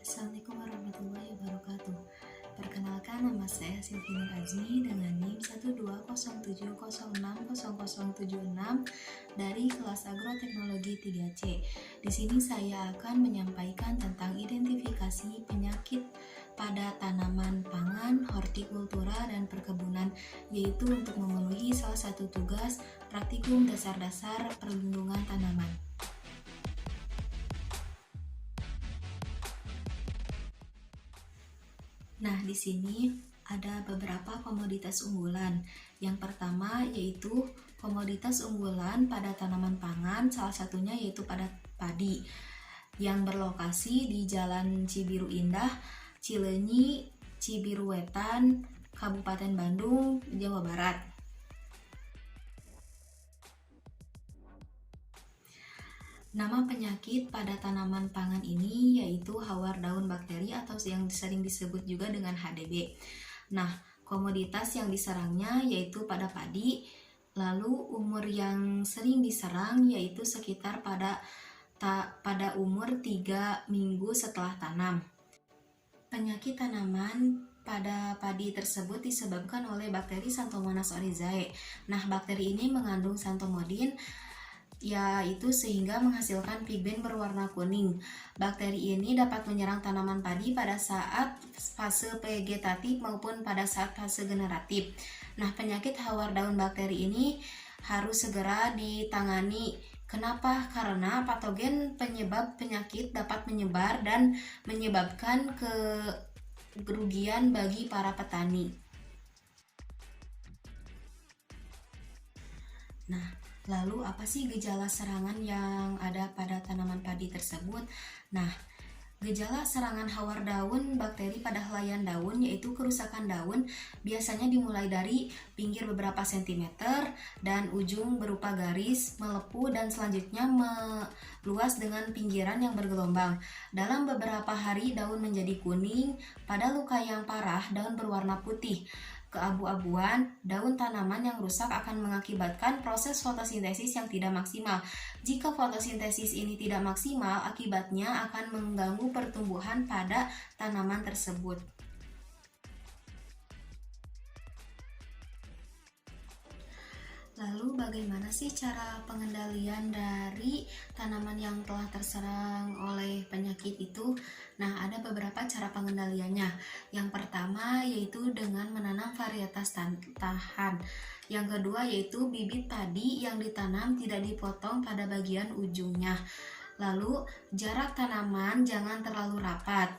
Assalamualaikum warahmatullahi wabarakatuh. Perkenalkan, nama saya Silvi Nur Azmi dengan NIM 12070600076 dari kelas Agroteknologi 3C. Di sini saya akan menyampaikan tentang identifikasi penyakit pada tanaman pangan, hortikultura, dan perkebunan, yaitu untuk memenuhi salah satu tugas praktikum dasar-dasar perlindungan tanaman. Nah, di sini ada beberapa komoditas unggulan. Yang pertama yaitu komoditas unggulan pada tanaman pangan, salah satunya yaitu pada padi yang berlokasi di Jalan Cibiru Indah, Cileunyi, Cibiru Wetan, Kabupaten Bandung, Jawa Barat. Nama penyakit pada tanaman pangan ini yaitu hawar daun bakteri atau yang sering disebut juga dengan HDB. Nah, komoditas yang diserangnya yaitu pada padi, lalu umur yang sering diserang yaitu sekitar pada umur 3 minggu setelah tanam. Penyakit tanaman pada padi tersebut disebabkan oleh bakteri Xanthomonas oryzae. Nah, bakteri ini mengandung xanthomodin, yaitu sehingga menghasilkan pigmen berwarna kuning. Bakteri ini dapat menyerang tanaman padi pada saat fase vegetatif maupun pada saat fase generatif. Nah, penyakit hawar daun bakteri ini harus segera ditangani. Kenapa? Karena patogen penyebab penyakit dapat menyebar dan menyebabkan kerugian bagi para petani. Nah, lalu apa sih gejala serangan yang ada pada tanaman padi tersebut? Nah, gejala serangan hawar daun bakteri pada helaian daun yaitu kerusakan daun biasanya dimulai dari pinggir beberapa sentimeter dan ujung berupa garis, melepuh dan selanjutnya meluas dengan pinggiran yang bergelombang. Dalam beberapa hari daun menjadi kuning, pada luka yang parah daun berwarna putih keabu-abuan. Daun tanaman yang rusak akan mengakibatkan proses fotosintesis yang tidak maksimal. Jika fotosintesis ini tidak maksimal, akibatnya akan mengganggu pertumbuhan pada tanaman tersebut. Lalu bagaimana sih cara pengendalian dari tanaman yang telah terserang oleh penyakit itu? Nah, ada beberapa cara pengendaliannya. Yang pertama yaitu dengan menanam varietas tahan. Yang kedua yaitu bibit padi yang ditanam tidak dipotong pada bagian ujungnya. Lalu jarak tanaman jangan terlalu rapat.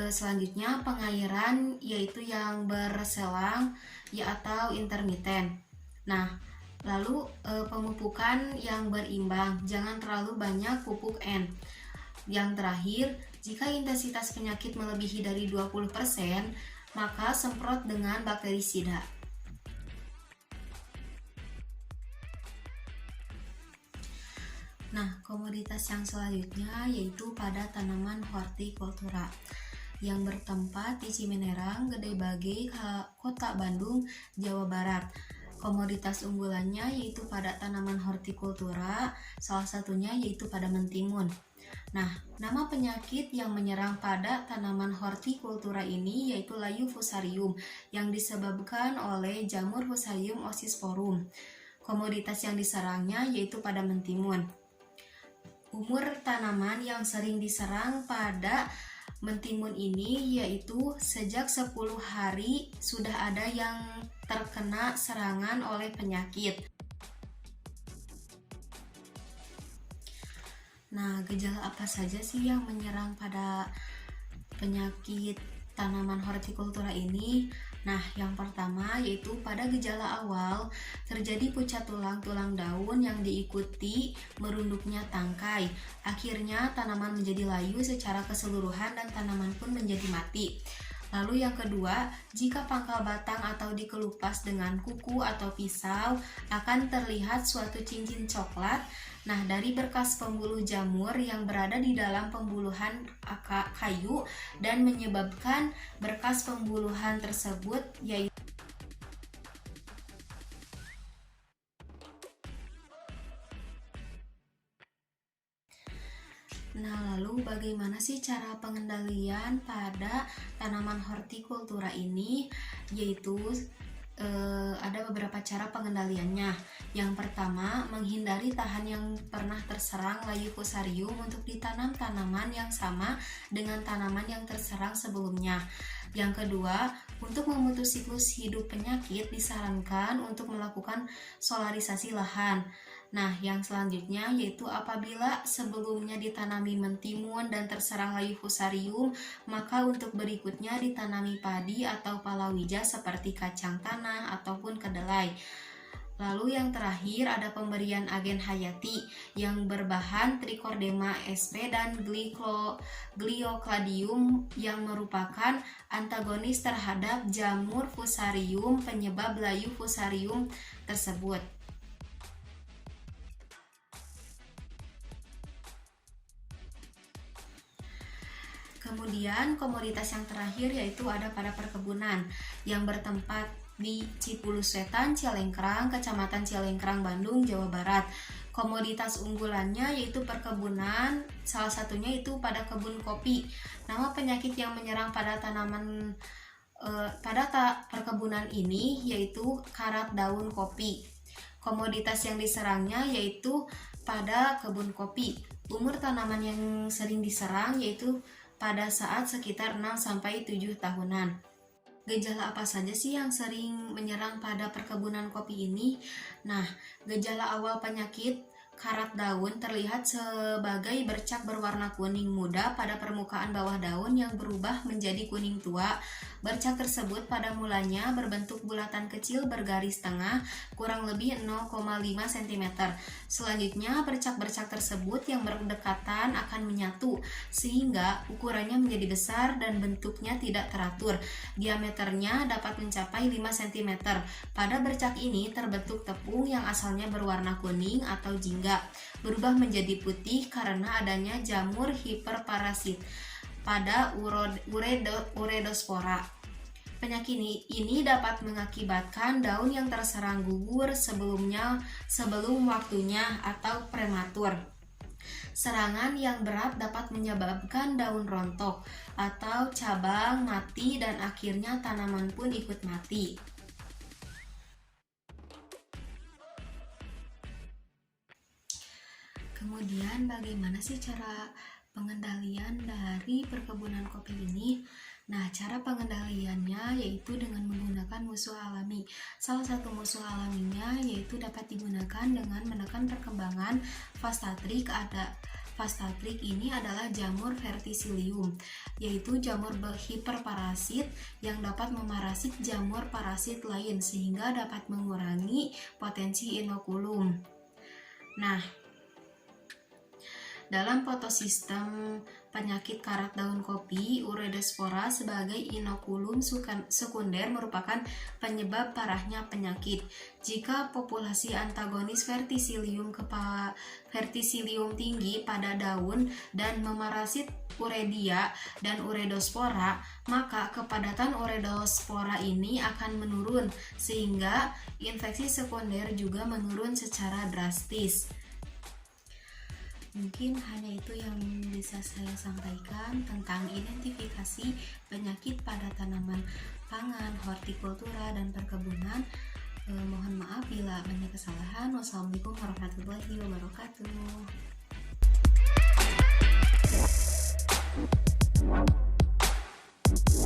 Selanjutnya pengairan yaitu yang berselang atau intermiten. Nah, lalu pemupukan yang berimbang, jangan terlalu banyak pupuk N. Yang terakhir, jika intensitas penyakit melebihi dari 20%, maka semprot dengan bakterisida. Nah, komoditas yang selanjutnya yaitu pada tanaman hortikultura yang bertempat di Cimenerang, Gede Bage, Kota Bandung, Jawa Barat. Komoditas unggulannya yaitu pada tanaman hortikultura, salah satunya yaitu pada mentimun. Nah, nama penyakit yang menyerang pada tanaman hortikultura ini yaitu layu fusarium yang disebabkan oleh jamur Fusarium oxysporum. Komoditas yang diserangnya yaitu pada mentimun. Umur tanaman yang sering diserang pada mentimun ini yaitu sejak 10 hari sudah ada yang terkena serangan oleh penyakit. Nah, gejala apa saja sih yang menyerang pada penyakit tanaman hortikultura ini? Nah, yang pertama yaitu pada gejala awal terjadi pucat tulang daun yang diikuti merunduknya tangkai. Akhirnya tanaman menjadi layu secara keseluruhan dan tanaman pun menjadi mati. Lalu yang kedua, jika pangkal batang atau dikelupas dengan kuku atau pisau akan terlihat suatu cincin coklat. Nah, dari berkas pembuluh jamur yang berada di dalam pembuluhan kayu dan menyebabkan berkas pembuluhan tersebut yaitu Nah, lalu bagaimana sih cara pengendalian pada tanaman hortikultura ini? Yaitu ada beberapa cara pengendaliannya. Yang pertama, menghindari tahan yang pernah terserang layu fusarium untuk ditanam tanaman yang sama dengan tanaman yang terserang sebelumnya. Yang kedua, untuk memutus siklus hidup penyakit disarankan untuk melakukan solarisasi lahan. Nah, yang selanjutnya yaitu apabila sebelumnya ditanami mentimun dan terserang layu fusarium, maka untuk berikutnya ditanami padi atau palawija seperti kacang tanah ataupun kedelai. Lalu yang terakhir ada pemberian agen hayati yang berbahan Trichordema sp dan Gliocladium yang merupakan antagonis terhadap jamur fusarium penyebab layu fusarium tersebut. Kemudian komoditas yang terakhir yaitu ada pada perkebunan yang bertempat di Cipulus Wetan, Cilengkrang, Kecamatan Cilengkrang, Bandung, Jawa Barat. Komoditas unggulannya yaitu perkebunan, salah satunya itu pada kebun kopi. Nama penyakit yang menyerang pada tanaman perkebunan ini yaitu karat daun kopi. Komoditas yang diserangnya yaitu pada kebun kopi. Umur tanaman yang sering diserang yaitu pada saat sekitar 6-7 tahunan. Gejala apa saja sih yang sering menyerang pada perkebunan kopi ini? Nah, gejala awal penyakit karat daun terlihat sebagai bercak berwarna kuning muda pada permukaan bawah daun yang berubah menjadi kuning tua. Bercak tersebut pada mulanya berbentuk bulatan kecil bergaris tengah kurang lebih 0,5 cm. Selanjutnya bercak-bercak tersebut yang berdekatan akan menyatu sehingga ukurannya menjadi besar dan bentuknya tidak teratur. Diameternya dapat mencapai 5 cm. Pada bercak ini terbentuk tepung yang asalnya berwarna kuning atau jingga berubah menjadi putih karena adanya jamur hiperparasit pada uredospora. Penyakit ini dapat mengakibatkan daun yang terserang gugur sebelum waktunya atau prematur. Serangan yang berat dapat menyebabkan daun rontok atau cabang mati dan akhirnya tanaman pun ikut mati. Kemudian bagaimana sih cara pengendalian dari perkebunan kopi ini? Nah, cara pengendaliannya yaitu dengan menggunakan musuh alami. Salah satu musuh alaminya yaitu dapat digunakan dengan menekan perkembangan Fastatrik. Fastatrik ini adalah jamur verticillium, yaitu jamur hiperparasit yang dapat memarasit jamur parasit lain sehingga dapat mengurangi potensi inokulum. Nah, dalam fotosistem penyakit karat daun kopi, uredospora sebagai inokulum sekunder merupakan penyebab parahnya penyakit. Jika populasi antagonis verticillium tinggi pada daun dan memarasit uredia dan uredospora, maka kepadatan uredospora ini akan menurun sehingga infeksi sekunder juga menurun secara drastis. Mungkin hanya itu yang bisa saya sampaikan tentang identifikasi penyakit pada tanaman pangan, hortikultura, dan perkebunan. Mohon maaf bila banyak kesalahan. Wassalamualaikum warahmatullahi wabarakatuh.